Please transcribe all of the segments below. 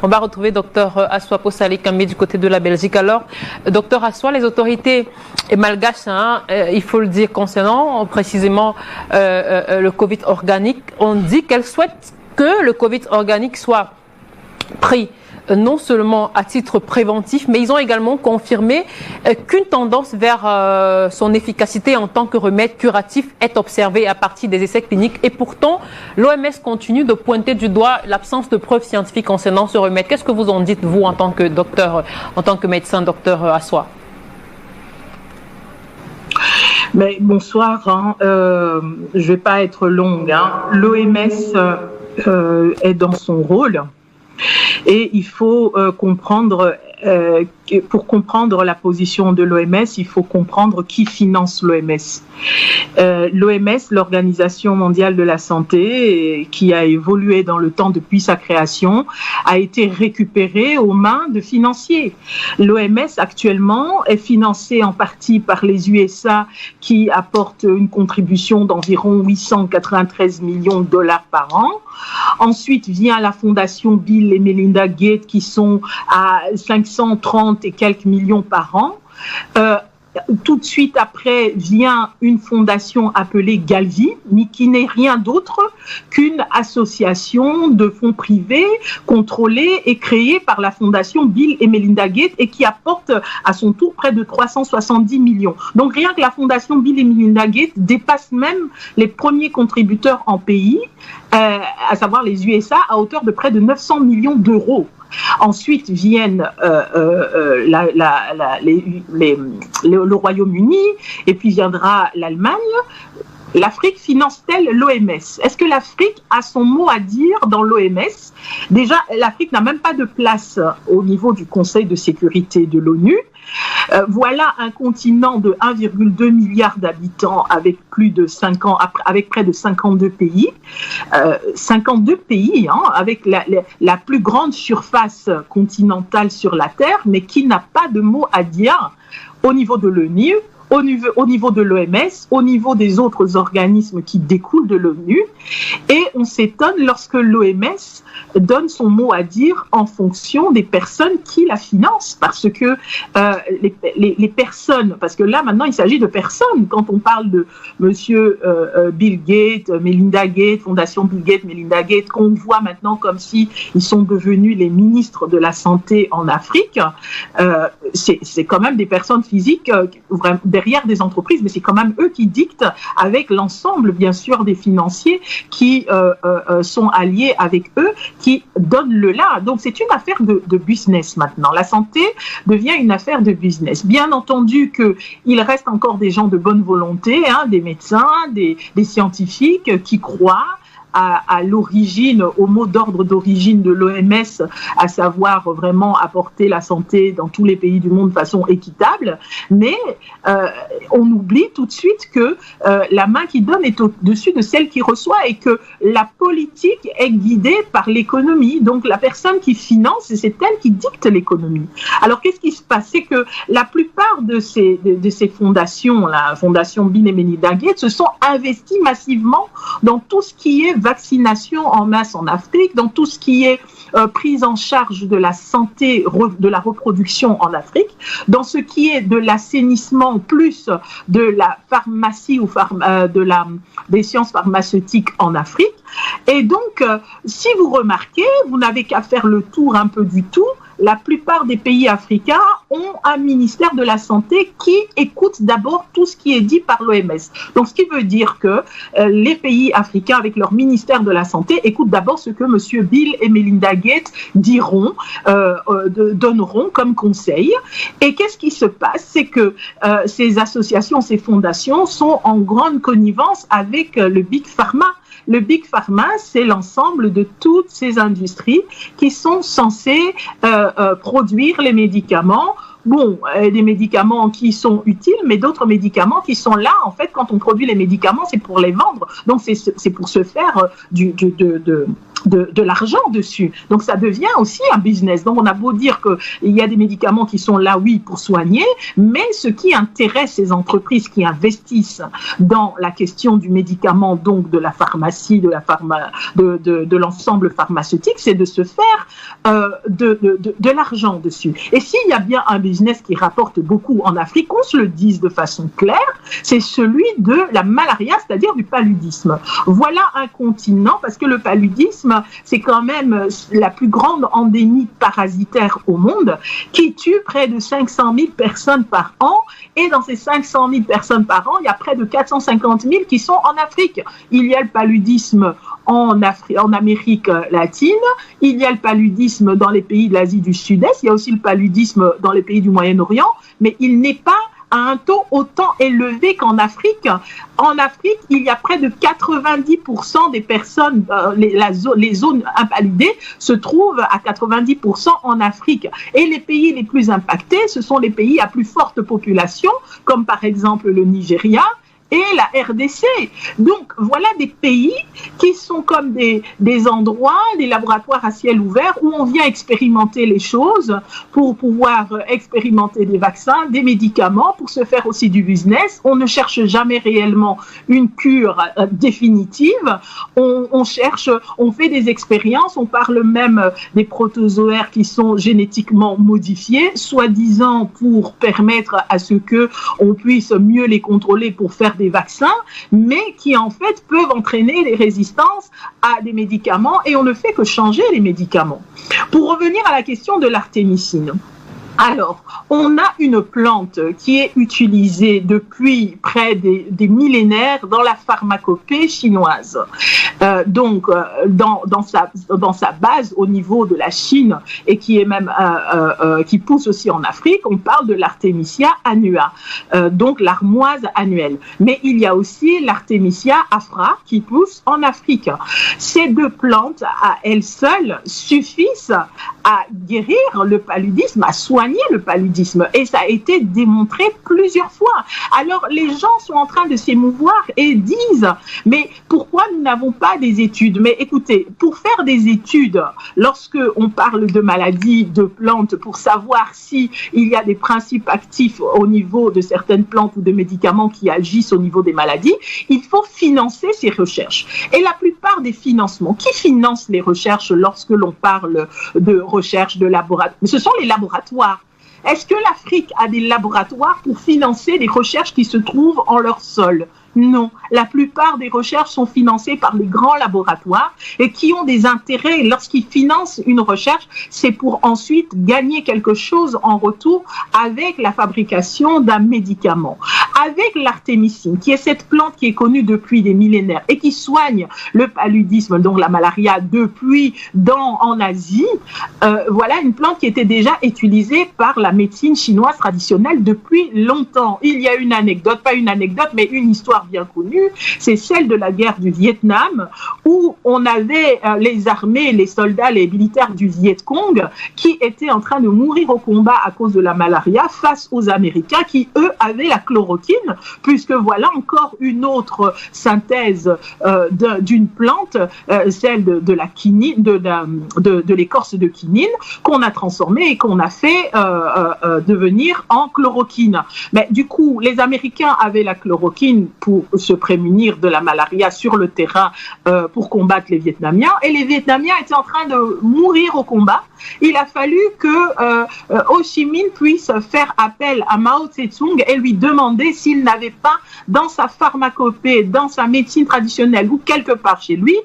On va retrouver Dr Assoua Possalé Kambé du côté de la Belgique. Alors, Dr Assoua, les autorités malgaches, il faut le dire concernant précisément le Covid organique, on dit qu'elles souhaitent que le Covid organique soit pris non seulement à titre préventif, mais ils ont également confirmé qu'une tendance vers son efficacité en tant que remède curatif est observée à partir des essais cliniques. Et pourtant, l'OMS continue de pointer du doigt l'absence de preuves scientifiques concernant ce remède. Qu'est-ce que vous en dites, vous, en tant que docteur, en tant que médecin, docteur Assoua? Mais bonsoir, je ne vais pas être longue. L'OMS est dans son rôle. Et il faut comprendre, pour comprendre la position de l'OMS, il faut comprendre qui finance l'OMS. L'OMS, l'Organisation mondiale de la santé, qui a évolué dans le temps depuis sa création, a été récupérée aux mains de financiers. L'OMS actuellement est financée en partie par les USA qui apportent une contribution d'environ 893 millions de dollars par an. Ensuite vient la fondation Bill et Melinda Gates qui sont à 530 et quelques millions par an. Tout de suite après vient une fondation appelée Gavi, mais qui n'est rien d'autre qu'une association de fonds privés contrôlée et créée par la fondation Bill et Melinda Gates et qui apporte à son tour près de 370 millions. Donc rien que la fondation Bill et Melinda Gates dépasse même les premiers contributeurs en pays, à savoir les USA, à hauteur de près de 900 millions d'euros. Ensuite viennent le Royaume-Uni et puis viendra l'Allemagne. L'Afrique finance-t-elle l'OMS? Est-ce que l'Afrique a son mot à dire dans l'OMS? Déjà, l'Afrique n'a même pas de place au niveau du Conseil de sécurité de l'ONU. Voilà un continent de 1,2 milliard d'habitants avec avec près de 52 pays. 52 pays, avec la plus grande surface continentale sur la Terre, mais qui n'a pas de mot à dire au niveau de l'ONU, au niveau de l'OMS, au niveau des autres organismes qui découlent de l'ONU. Et on s'étonne lorsque l'OMS donne son mot à dire en fonction des personnes qui la financent. Parce que les personnes, parce que là maintenant il s'agit de personnes, quand on parle de monsieur Bill Gates, Melinda Gates, Fondation Bill Gates, Melinda Gates, qu'on voit maintenant comme si ils sont devenus les ministres de la santé en Afrique, c'est quand même des personnes physiques derrière des entreprises, mais c'est quand même eux qui dictent avec l'ensemble, bien sûr, des financiers qui sont alliés avec eux, qui donnent le là. Donc, c'est une affaire de business maintenant. La santé devient une affaire de business. Bien entendu qu'il reste encore des gens de bonne volonté, des médecins, des scientifiques qui croient à l'origine, au mot d'ordre d'origine de l'OMS, à savoir vraiment apporter la santé dans tous les pays du monde de façon équitable, mais on oublie tout de suite que la main qui donne est au-dessus de celle qui reçoit et que la politique est guidée par l'économie. Donc la personne qui finance, c'est elle qui dicte l'économie. Alors qu'est-ce qui se passe? C'est que la plupart de ces fondations, la fondation Bill et Melinda Gates, se sont investies massivement dans tout ce qui est vaccination en masse en Afrique, dans tout ce qui est prise en charge de la santé, de la reproduction en Afrique, dans ce qui est de l'assainissement plus de la pharmacie ou des sciences pharmaceutiques en Afrique. Et donc, si vous remarquez, vous n'avez qu'à faire le tour un peu du tout. La plupart des pays africains ont un ministère de la Santé qui écoute d'abord tout ce qui est dit par l'OMS. Donc, ce qui veut dire que les pays africains, avec leur ministère de la Santé, écoutent d'abord ce que M. Bill et Melinda Gates diront, donneront comme conseil. Et qu'est-ce qui se passe? C'est que ces associations, ces fondations sont en grande connivence avec le Big Pharma. Le Big Pharma, c'est l'ensemble de toutes ces industries qui sont censées produire les médicaments Bon, des médicaments qui sont utiles, mais d'autres médicaments qui sont là, en fait, quand on produit les médicaments, c'est pour les vendre. Donc, c'est pour se faire de l'argent dessus. Donc, ça devient aussi un business. Donc, on a beau dire qu'il y a des médicaments qui sont là, oui, pour soigner, mais ce qui intéresse ces entreprises qui investissent dans la question du médicament, donc de la pharmacie, de l'ensemble pharmaceutique, c'est de se faire de l'argent dessus. Et s'il y a bien un business qui rapporte beaucoup en Afrique, qu'on se le dise de façon claire, c'est celui de la malaria, c'est-à-dire du paludisme. Voilà un continent, parce que le paludisme, c'est quand même la plus grande endémie parasitaire au monde, qui tue près de 500 000 personnes par an, et dans ces 500 000 personnes par an, il y a près de 450 000 qui sont en Afrique. Il y a le paludisme en Amérique latine, il y a le paludisme dans les pays de l'Asie du Sud-Est, il y a aussi le paludisme dans les pays du Moyen-Orient, mais il n'est pas à un taux autant élevé qu'en Afrique. En Afrique, il y a près de 90% des personnes, les zones impaludées se trouvent à 90% en Afrique. Et les pays les plus impactés, ce sont les pays à plus forte population, comme par exemple le Nigeria, et la RDC. Donc, voilà des pays qui sont comme des endroits, des laboratoires à ciel ouvert où on vient expérimenter les choses pour pouvoir expérimenter des vaccins, des médicaments, pour se faire aussi du business. On ne cherche jamais réellement une cure définitive. On cherche, on fait des expériences, on parle même des protozoaires qui sont génétiquement modifiés, soi-disant pour permettre à ce que on puisse mieux les contrôler pour faire des vaccins, mais qui en fait peuvent entraîner des résistances à des médicaments, et on ne fait que changer les médicaments. Pour revenir à la question de l'artémisine, alors, on a une plante qui est utilisée depuis près des millénaires dans la pharmacopée chinoise. Donc, dans sa base au niveau de la Chine, et qui est même qui pousse aussi en Afrique, on parle de l'Artemisia annua, donc l'armoise annuelle. Mais il y a aussi l'Artemisia afra qui pousse en Afrique. Ces deux plantes à elles seules suffisent à guérir le paludisme, à soigner le paludisme, et ça a été démontré plusieurs fois. Alors les gens sont en train de s'émouvoir et disent mais pourquoi nous n'avons pas des études? Mais écoutez, pour faire des études, lorsque on parle de maladies de plantes, pour savoir si il y a des principes actifs au niveau de certaines plantes ou de médicaments qui agissent au niveau des maladies, il faut financer ces recherches. Et la plupart des financements, qui financent les recherches lorsque l'on parle de recherche de laboratoire? Ce sont les laboratoires. Est-ce que l'Afrique a des laboratoires pour financer des recherches qui se trouvent en leur sol? Non, la plupart des recherches sont financées par les grands laboratoires et qui ont des intérêts. Lorsqu'ils financent une recherche, c'est pour ensuite gagner quelque chose en retour avec la fabrication d'un médicament. Avec l'artémisine, qui est cette plante qui est connue depuis des millénaires et qui soigne le paludisme, donc la malaria, depuis en Asie, voilà une plante qui était déjà utilisée par la médecine chinoise traditionnelle depuis longtemps. Il y a une anecdote, pas une anecdote, mais une histoire bien connue, c'est celle de la guerre du Vietnam, où on avait les armées, les soldats, les militaires du Viet Cong qui étaient en train de mourir au combat à cause de la malaria face aux Américains qui, eux, avaient la chloroquine, puisque voilà encore une autre synthèse d'une plante, celle de la quinine, de l'écorce de quinine, qu'on a transformée et qu'on a fait devenir en chloroquine. Mais du coup, les Américains avaient la chloroquine pour se prémunir de la malaria sur le terrain pour combattre les Vietnamiens, et les Vietnamiens étaient en train de mourir au combat. Il a fallu que Ho Chi Minh puisse faire appel à Mao Tse-tung et lui demander s'il n'avait pas dans sa pharmacopée, dans sa médecine traditionnelle ou quelque part chez lui,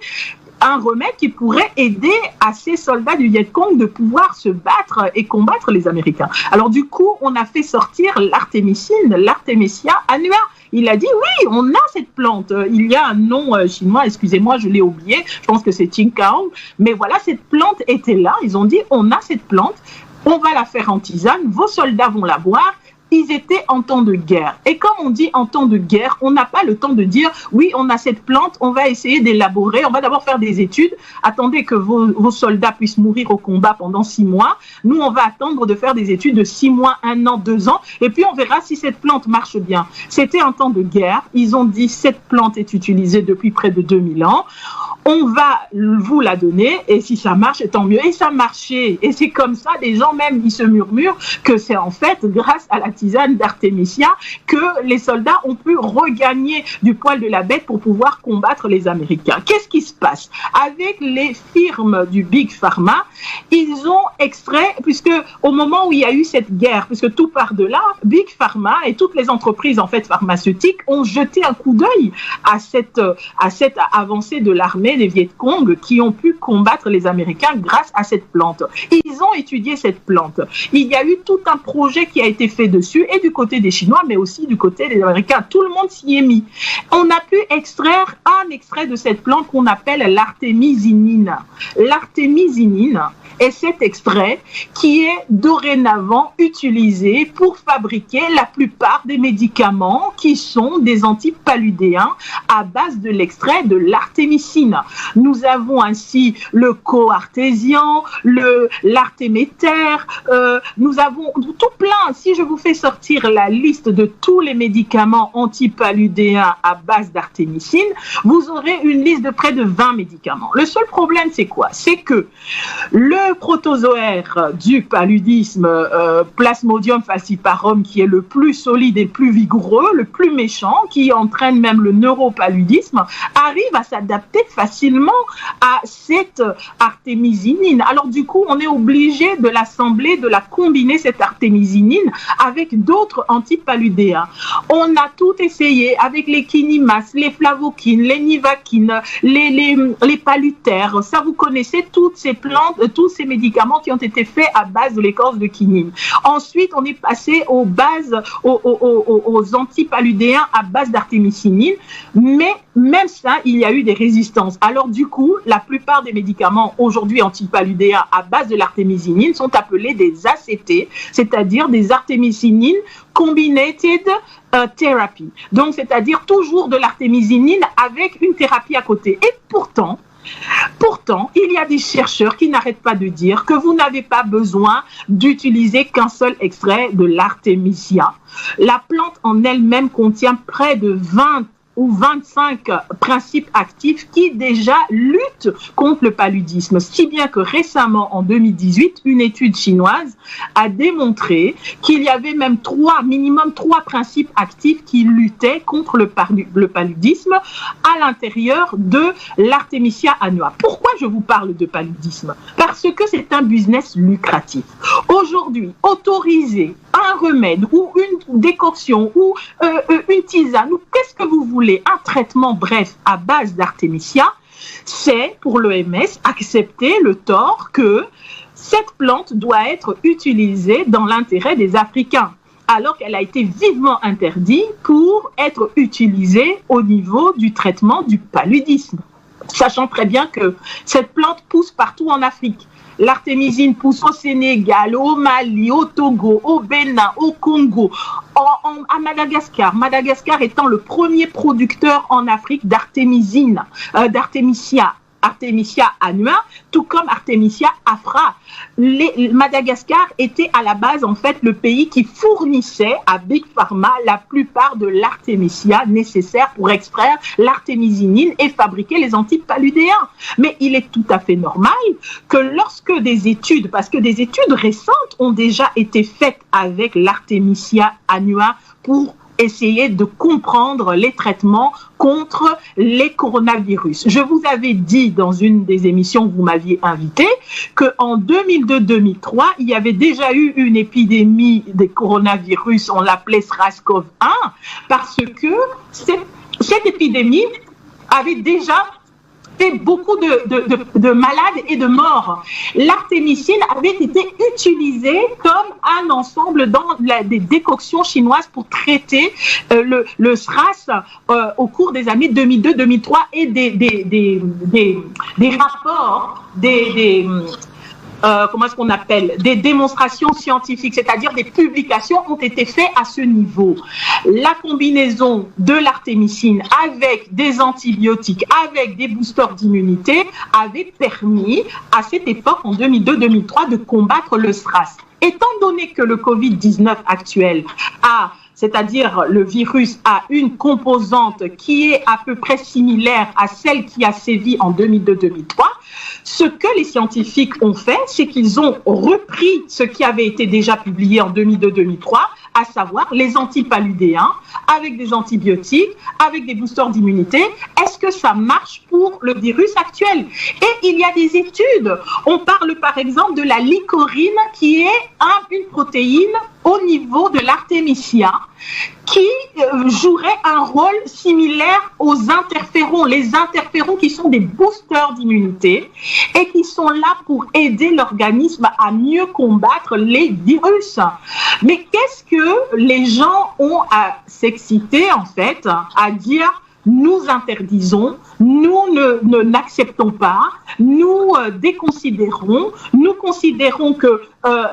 un remède qui pourrait aider à ces soldats du Viet Cong de pouvoir se battre et combattre les Américains. Alors du coup, on a fait sortir l'artémisine, l'Artemisia annua. Il a dit oui, on a cette plante. Il y a un nom chinois, excusez-moi, je l'ai oublié. Je pense que c'est Qingkao. Mais voilà, cette plante était là. Ils ont dit on a cette plante, on va la faire en tisane. Vos soldats vont la boire. ils étaient en temps de guerre. Et comme on dit en temps de guerre, on n'a pas le temps de dire oui, on a cette plante, on va essayer d'élaborer, on va d'abord faire des études, attendez que vos soldats puissent mourir au combat pendant 6 mois. Nous, on va attendre de faire des études de 6 mois, 1 an, 2 ans, et puis on verra si cette plante marche bien. C'était en temps de guerre. Ils ont dit cette plante est utilisée depuis près de 2000 ans. On va vous la donner et si ça marche, tant mieux. Et ça marchait. Et c'est comme ça, des gens même, ils se murmurent que c'est en fait grâce à la tisane d'Artemisia que les soldats ont pu regagner du poil de la bête pour pouvoir combattre les Américains. Qu'est-ce qui se passe? Avec les firmes du Big Pharma, ils ont extrait, puisque au moment où il y a eu cette guerre, puisque tout part de là, Big Pharma et toutes les entreprises en fait pharmaceutiques ont jeté un coup d'œil à cette avancée de l'armée des Viet Cong qui ont pu combattre les Américains grâce à cette plante. Ils ont étudié cette plante. Il y a eu tout un projet qui a été fait dessus, et du côté des Chinois, mais aussi du côté des Américains. Tout le monde s'y est mis. On a pu extraire un extrait de cette plante qu'on appelle l'artémisinine. L'artémisinine est cet extrait qui est dorénavant utilisé pour fabriquer la plupart des médicaments qui sont des antipaludéens à base de l'extrait de l'artémisine. Nous avons ainsi le coartésian, l'artéméter, nous avons tout plein. Si je vous fais sortir la liste de tous les médicaments antipaludéens à base d'artémisine, vous aurez une liste de près de 20 médicaments. Le seul problème, c'est quoi? C'est que le protozoaire du paludisme, Plasmodium falciparum, qui est le plus solide et le plus vigoureux, le plus méchant, qui entraîne même le neuropaludisme, arrive à s'adapter facilement à cette artémisinine. Alors du coup, on est obligé de l'assembler, de la combiner, cette artémisinine, avec d'autres antipaludéens. On a tout essayé avec les kinimas, les flavokines, les nivaquines, les palutaires. Ça, vous connaissez toutes ces plantes, tous ces médicaments qui ont été faits à base de l'écorce de quinine. Ensuite, on est passé aux antipaludéens à base d'artémisinine, mais même ça, il y a eu des résistances. Alors du coup, la plupart des médicaments aujourd'hui antipaludéens à base de l'artémisinine sont appelés des ACT, c'est-à-dire des artémisinines combinated therapy. Donc, c'est-à-dire toujours de l'artémisinine avec une thérapie à côté. Et pourtant, il y a des chercheurs qui n'arrêtent pas de dire que vous n'avez pas besoin d'utiliser qu'un seul extrait de l'artémisia. La plante en elle-même contient près de 20 ou 25 principes actifs qui déjà luttent contre le paludisme. Si bien que récemment, en 2018, une étude chinoise a démontré qu'il y avait même minimum 3 principes actifs qui luttaient contre le paludisme à l'intérieur de l'Artemisia annua. Pourquoi je vous parle de paludisme? Parce que c'est un business lucratif. Aujourd'hui, autoriser un remède ou une décoction ou une tisane ou qu'est-ce que vous voulez, un traitement bref à base d'Artemisia, c'est pour l'OMS accepter le tort que cette plante doit être utilisée dans l'intérêt des Africains, alors qu'elle a été vivement interdite pour être utilisée au niveau du traitement du paludisme. Sachant très bien que cette plante pousse partout en Afrique. L'artémisine pousse au Sénégal, au Mali, au Togo, au Bénin, au Congo, à Madagascar. Madagascar étant le premier producteur en Afrique d'artémisine, Artemisia annua, tout comme Artemisia afra. Madagascar était à la base en fait le pays qui fournissait à Big Pharma la plupart de l'artémisia nécessaire pour extraire l'artémisinine et fabriquer les antipaludéens. Mais il est tout à fait normal que lorsque des études, parce que des études récentes ont déjà été faites avec l'Artemisia annua pour essayer de comprendre les traitements contre les coronavirus. Je vous avais dit dans une des émissions où vous m'aviez invité qu'en 2002-2003, il y avait déjà eu une épidémie des coronavirus, on l'appelait SRAS-CoV-1, parce que cette épidémie avait déjà fait beaucoup de malades et de morts. L'artémisine avait été utilisée comme un ensemble dans des décoctions chinoises pour traiter le SRAS au cours des années 2002-2003 et des rapports comment est-ce qu'on appelle, des démonstrations scientifiques, c'est-à-dire des publications ont été faites à ce niveau. La combinaison de l'artémisine avec des antibiotiques, avec des boosters d'immunité, avait permis à cette époque, en 2002-2003, de combattre le SRAS. Étant donné que le Covid-19 actuel a, c'est-à-dire le virus a une composante qui est à peu près similaire à celle qui a sévi en 2002-2003, ce que les scientifiques ont fait, c'est qu'ils ont repris ce qui avait été déjà publié en 2002-2003, à savoir les antipaludéens, avec des antibiotiques, avec des boosters d'immunité. Est-ce que ça marche pour le virus actuel? Et il y a des études. On parle par exemple de la lycorine, qui est une protéine au niveau de l'artémisia, qui jouerait un rôle similaire aux interférons. Les interférons qui sont des boosters d'immunité et qui sont là pour aider l'organisme à mieux combattre les virus. Mais qu'est-ce que les gens ont à s'exciter en fait, à dire nous interdisons, nous n'acceptons pas, nous déconsidérons, nous considérons que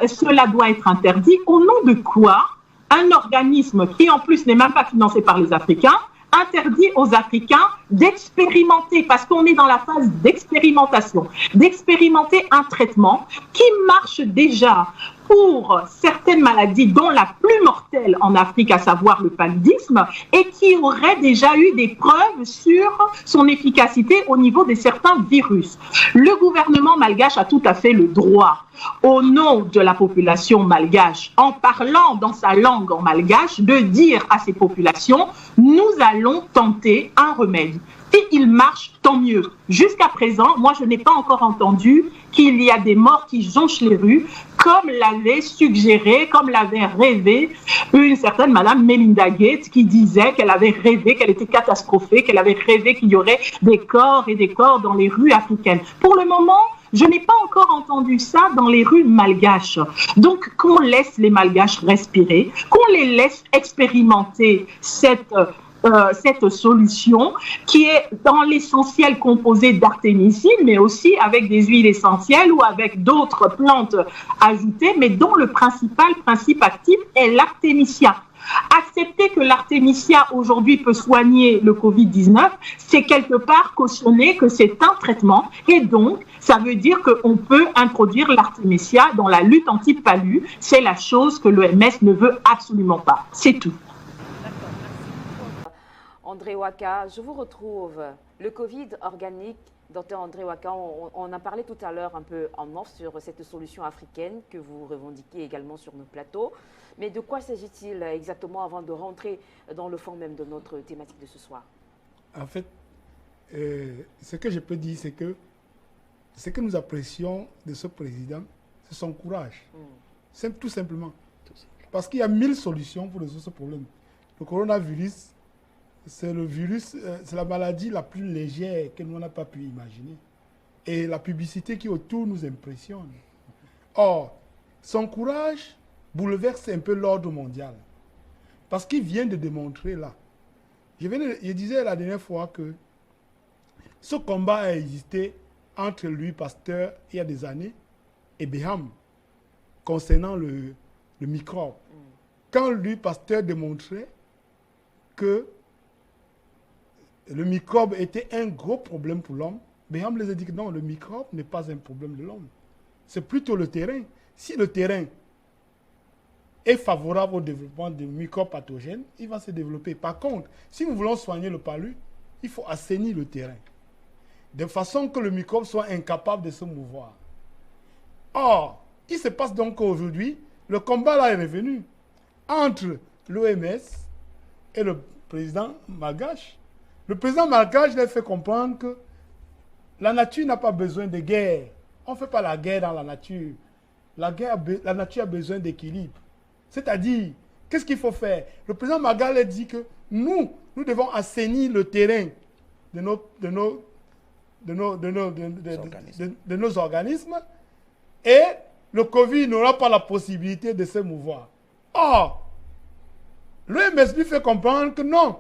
cela doit être interdit. Au nom de quoi un organisme qui en plus n'est même pas financé par les Africains interdit aux Africains d'expérimenter, parce qu'on est dans la phase d'expérimentation, d'expérimenter un traitement qui marche déjà pour certaines maladies, dont la plus mortelle en Afrique, à savoir le paludisme, et qui aurait déjà eu des preuves sur son efficacité au niveau de certains virus. Le gouvernement malgache a tout à fait le droit, au nom de la population malgache, en parlant dans sa langue en malgache, de dire à ces populations, nous allons tenter un remède. Si il marche, tant mieux. Jusqu'à présent, moi, je n'ai pas encore entendu qu'il y a des morts qui jonchent les rues, comme l'avait suggéré, comme l'avait rêvé une certaine Madame Melinda Gates, qui disait qu'elle avait rêvé, qu'elle était catastrophée, qu'elle avait rêvé qu'il y aurait des corps et des corps dans les rues africaines. Pour le moment, je n'ai pas encore entendu ça dans les rues malgaches. Donc, qu'on laisse les malgaches respirer, qu'on les laisse expérimenter cette solution qui est dans l'essentiel composée d'artémisine, mais aussi avec des huiles essentielles ou avec d'autres plantes ajoutées, mais dont le principe actif est l'artémisia. Accepter que l'artémisia aujourd'hui peut soigner le Covid-19, c'est quelque part cautionner que c'est un traitement et donc ça veut dire qu'on peut introduire l'artémisia dans la lutte anti-palu. C'est la chose que l'OMS ne veut absolument pas. C'est tout. André Waka, je vous retrouve. Le Covid organique, Dr André Waka, on a parlé tout à l'heure un peu en off sur cette solution africaine que vous revendiquez également sur nos plateaux. Mais de quoi s'agit-il exactement avant de rentrer dans le fond même de notre thématique de ce soir? En fait, ce que je peux dire, c'est que ce que nous apprécions de ce président, c'est son courage. C'est tout simplement. Parce qu'il y a 1000 solutions pour résoudre ce problème. Le coronavirus, c'est le virus, c'est la maladie la plus légère que nous n'avons pas pu imaginer. Et la publicité qui est autour nous impressionne. Or, son courage bouleverse un peu l'ordre mondial. Parce qu'il vient de démontrer là. Je disais la dernière fois que ce combat a existé entre Louis Pasteur, il y a des années, et Beham, concernant le microbe. Quand Louis Pasteur démontrait que le microbe était un gros problème pour l'homme, Beham les a dit que non, le microbe n'est pas un problème de l'homme. C'est plutôt le terrain. Si le terrain est favorable au développement de microbes pathogènes, il va se développer. Par contre, si nous voulons soigner le palu, il faut assainir le terrain, de façon que le microbe soit incapable de se mouvoir. Or, il se passe donc qu'aujourd'hui, le combat là est revenu entre l'OMS et le président malgache. Le président malgache a fait comprendre que la nature n'a pas besoin de guerre. On ne fait pas la guerre dans la nature. La nature a besoin d'équilibre. C'est-à-dire, qu'est-ce qu'il faut faire? Le président malgache a dit que nous devons assainir le terrain de nos organismes et le Covid n'aura pas la possibilité de se mouvoir. Or, l'OMS lui fait comprendre que non,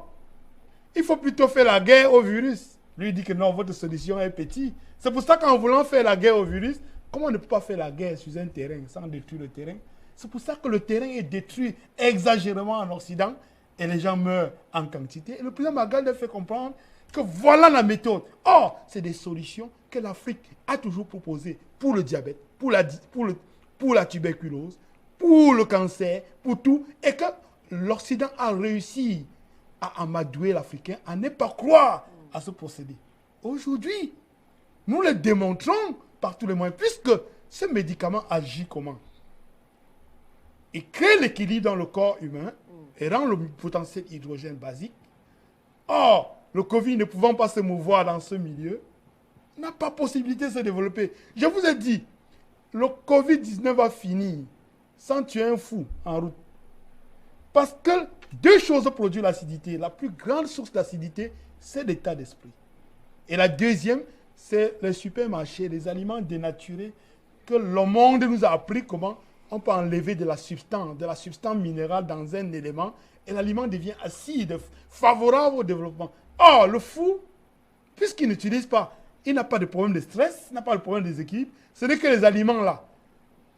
il faut plutôt faire la guerre au virus. Lui dit que non, votre solution est petite. C'est pour ça qu'en voulant faire la guerre au virus, Comment on ne peut pas faire la guerre sur un terrain sans détruire le terrain? C'est pour ça que le terrain est détruit exagérément en Occident et les gens meurent en quantité. Et le président Magal a fait comprendre que voilà la méthode. Or, c'est des solutions que l'Afrique a toujours proposées pour le diabète, pour la tuberculose, pour le cancer, pour tout. Et que l'Occident a réussi à amadouer l'Africain, à ne pas croire à ce procédé. Aujourd'hui, nous le démontrons par tous les moyens, puisque ce médicament agit comment? Il crée l'équilibre dans le corps humain et rend le potentiel hydrogène basique. Or, le Covid ne pouvant pas se mouvoir dans ce milieu, n'a pas possibilité de se développer. Je vous ai dit, le Covid-19 va finir sans tuer un fou en route. Parce que deux choses produisent l'acidité. La plus grande source d'acidité, c'est l'état d'esprit. Et la deuxième, c'est les supermarchés, les aliments dénaturés, que le monde nous a appris comment on peut enlever de la substance minérale dans un élément, et l'aliment devient acide, favorable au développement. Or, le fou, puisqu'il n'utilise pas, il n'a pas de problème de stress, il n'a pas de problème de déséquilibre, ce n'est que les aliments là.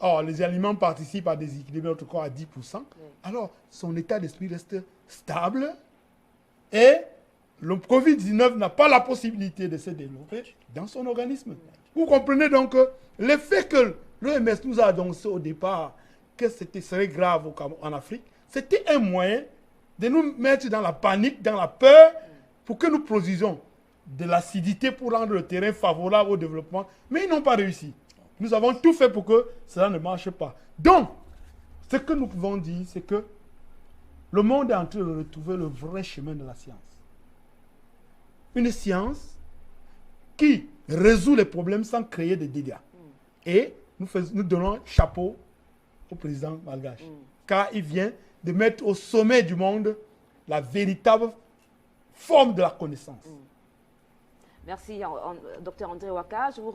Or, les aliments participent à déséquilibrer notre corps à 10%. Oui. Alors, son état d'esprit reste stable et le Covid-19 n'a pas la possibilité de se développer dans son organisme. Vous comprenez donc l'effet que l'OMS nous a annoncé au départ que c'était serait grave en Afrique, c'était un moyen de nous mettre dans la panique, dans la peur, pour que nous produisions de l'acidité pour rendre le terrain favorable au développement. Mais ils n'ont pas réussi. Nous avons tout fait pour que cela ne marche pas. Donc, ce que nous pouvons dire, c'est que le monde est en train de retrouver le vrai chemin de la science. Une science qui résout les problèmes sans créer de dégâts. Et nous donnons chapeau au président malgache. Car il vient de mettre au sommet du monde la véritable forme de la connaissance. Merci, Dr André Ouaka. Je vous